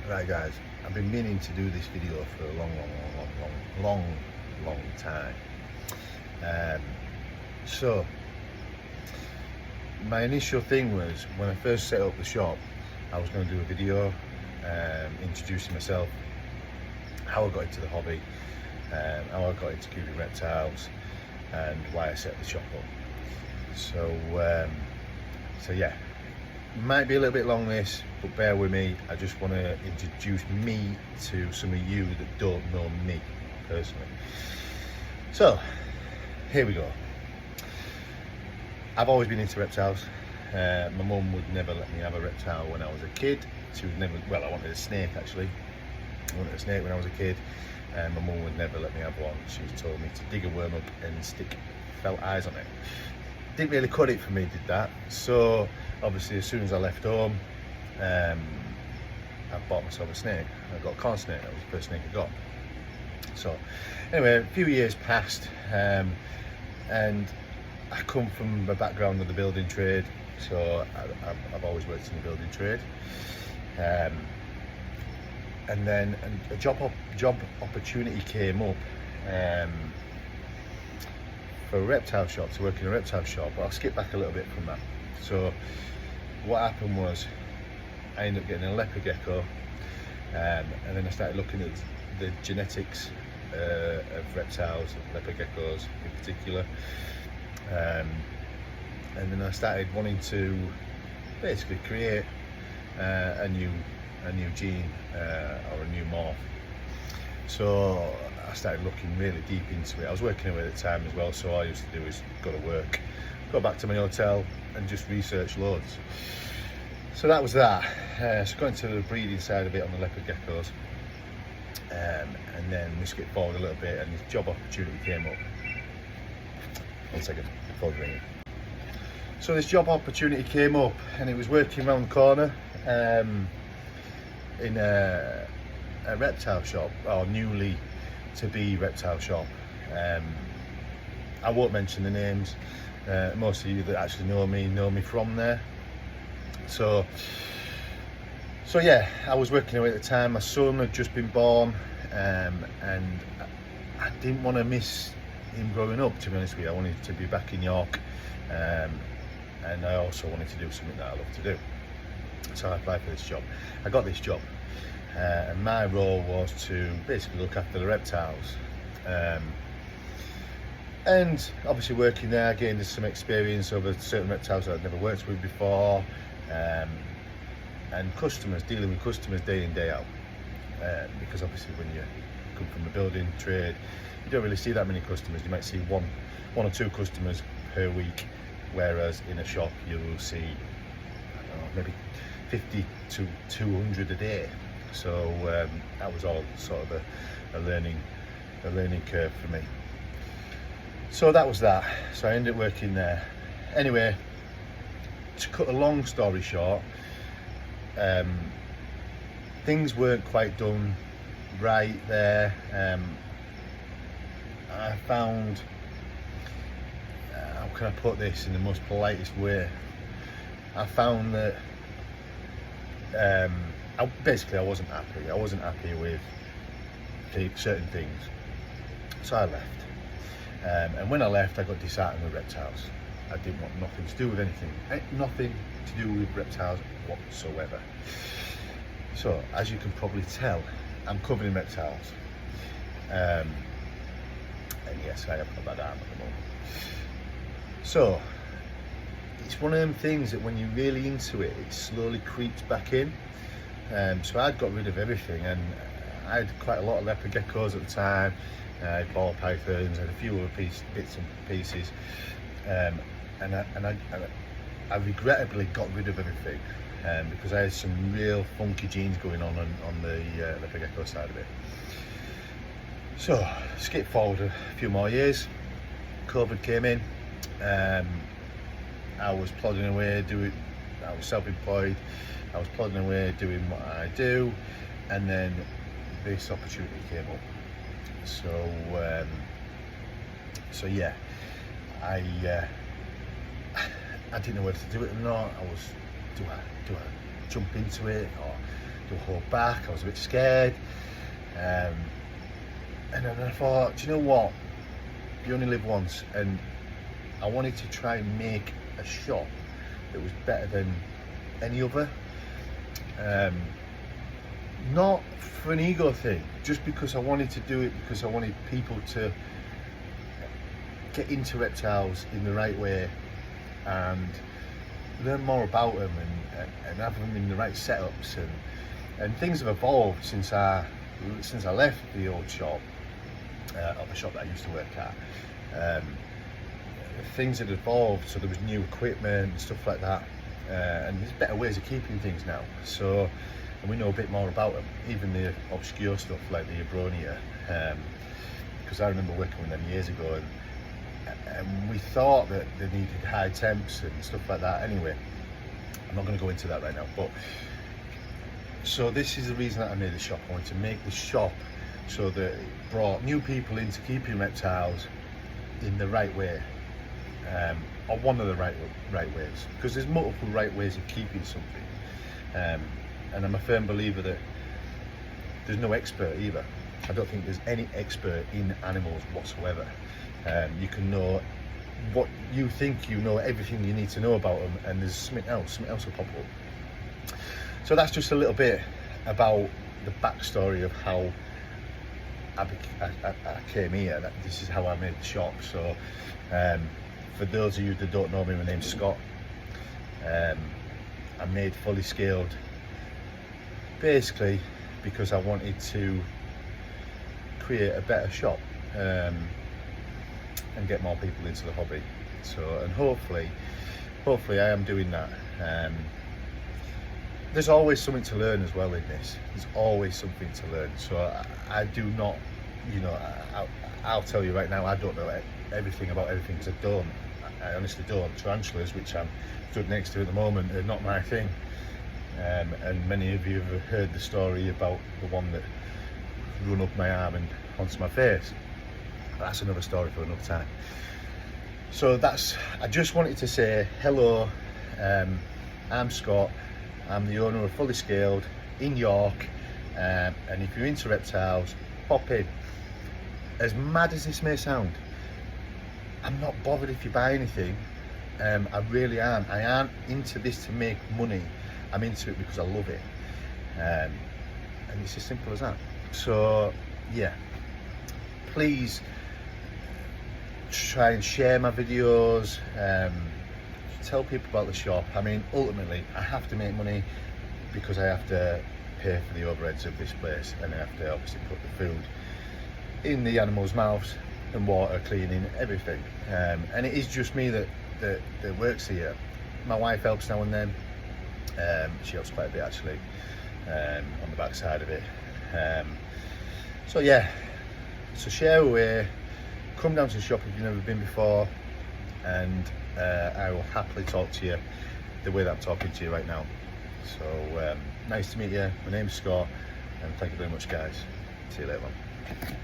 Right guys, I've been meaning to do this video for a long time. Um, so my initial thing was, when I first set up the shop, I was going to do a video introducing myself, how I got into the hobby, how I got into keeping reptiles, and why I set the shop up. So yeah, might be a little bit long this, but bear with me. I just want to introduce me to some of you that don't know me personally. So here we go. I've always been into reptiles. My mum would never let me have a reptile when I was a kid. She would never, well, I wanted a snake actually. I wanted a snake when I was a kid, and my mum would never let me have one. She told me to dig a worm up and stick felt eyes on it. Didn't really cut it for me, did that. So obviously as soon as I left home, I bought myself a snake. I got a corn snake. That was the first snake I got. So anyway, a few years passed, and I come from a background of the building trade, so I've always worked in the building trade. And then a job opportunity came up for a reptile shop, to work in a reptile shop. But I'll skip back a little bit from that. So what happened was, I ended up getting a leopard gecko, and then I started looking at the genetics of reptiles, leopard geckos in particular, and then I started wanting to basically create a new gene or a new morph. So I started looking really deep into it. I was working away at the time as well, so all I used to do is go to work, go back to my hotel and just research loads. So that was that. So going to the breeding side of it on the leopard geckos, and then we skipped forward a little bit and this job opportunity came up. 1 second, phone ringing. So this job opportunity came up, and it was working around the corner in a reptile shop, or newly to be reptile shop. I won't mention the names. Most of you that actually know me from there. So yeah, I was working away at the time. My son had just been born, and I didn't want to miss him growing up, to be honest with you. I wanted to be back in York, and I also wanted to do something that I love to do. So I applied for this job. I got this job, and my role was to basically look after the reptiles. And obviously working there, I gained some experience over certain reptiles that I'd never worked with before, and customers, dealing with customers day in, day out. Because obviously when you come from the building trade, you don't really see that many customers. You might see one or two customers per week, whereas in a shop you will see, I don't know, maybe 50 to 200 a day. So that was all sort of a learning curve for me. So that was that. So I ended up working there. Anyway, to cut a long story short, things weren't quite done right there. I found, how can I put this in the most politest way? I found that I wasn't happy. I wasn't happy with certain things, so I left. And when I left, I got disheartened with reptiles. I didn't want nothing to do with anything, nothing to do with reptiles whatsoever. So as you can probably tell, I'm covered in reptiles. And yes, I have a bad arm at the moment. So it's one of them things that when you're really into it, it slowly creeps back in. So I'd got rid of everything, and I had quite a lot of leopard geckos at the time. I had ball pythons, I had a few other bits and pieces, and I regrettably got rid of everything, because I had some real funky genes going on the leopard gecko side of it. So skip forward a few more years, COVID came in. I was plodding away I was self-employed, I was plodding away doing what I do, and then this opportunity came up. So yeah, I didn't know whether to do it or not. Do I jump into it, or to hold back. I was a bit scared. And then I thought, do you know what? You only live once, and I wanted to try and make a shop that was better than any other. Not for an ego thing, just because I wanted to do it, because I wanted people to get into reptiles in the right way and learn more about them, and have them in the right setups, and things have evolved since I left the old shop, or the shop that I used to work at. Things had evolved, so there was new equipment and stuff like that, and there's better ways of keeping things now. So, and we know a bit more about them, even the obscure stuff like the Abronia, because I remember working with them years ago, and we thought that they needed high temps and stuff like that. Anyway, I'm not going to go into that right now, but so this is the reason that I made the shop. I wanted to make the shop so that it brought new people into keeping reptiles in the right way, or one of the right ways, because there's multiple right ways of keeping something, and I'm a firm believer that there's no expert either. I don't think there's any expert in animals whatsoever. You can know what you think you know, everything you need to know about them, and there's something else will pop up. So that's just a little bit about the backstory of how I came here. This is how I made the shop. So for those of you that don't know me, my name's Scott. I made Fully Scaled basically because I wanted to create a better shop, and get more people into the hobby. So, and hopefully I am doing that. There's always something to learn as well in this. There's always something to learn. So I do not, you know, I'll tell you right now, I don't know everything about everything, because I honestly don't. Tarantulas, which I'm stood next to at the moment, are not my thing. And many of you have heard the story about the one that run up my arm and onto my face. That's another story for another time. So I just wanted to say hello. I'm Scott. I'm the owner of Fully Scaled in York, and if you're into reptiles, pop in. As mad as this may sound, I'm not bothered if you buy anything. I really am. I aren't into this to make money. I'm into it because I love it, and it's as simple as that. So yeah, please try and share my videos, tell people about the shop. I mean, ultimately I have to make money because I have to pay for the overheads of this place, and I have to obviously put the food in the animals' mouths and water, cleaning, everything. And it is just me that works here. My wife helps now and then. She helps quite a bit actually, on the back side of it. So yeah, so share away, come down to the shop if you've never been before, and I will happily talk to you the way that I'm talking to you right now. So nice to meet you. My name's Scott, and thank you very much, guys. See you later on.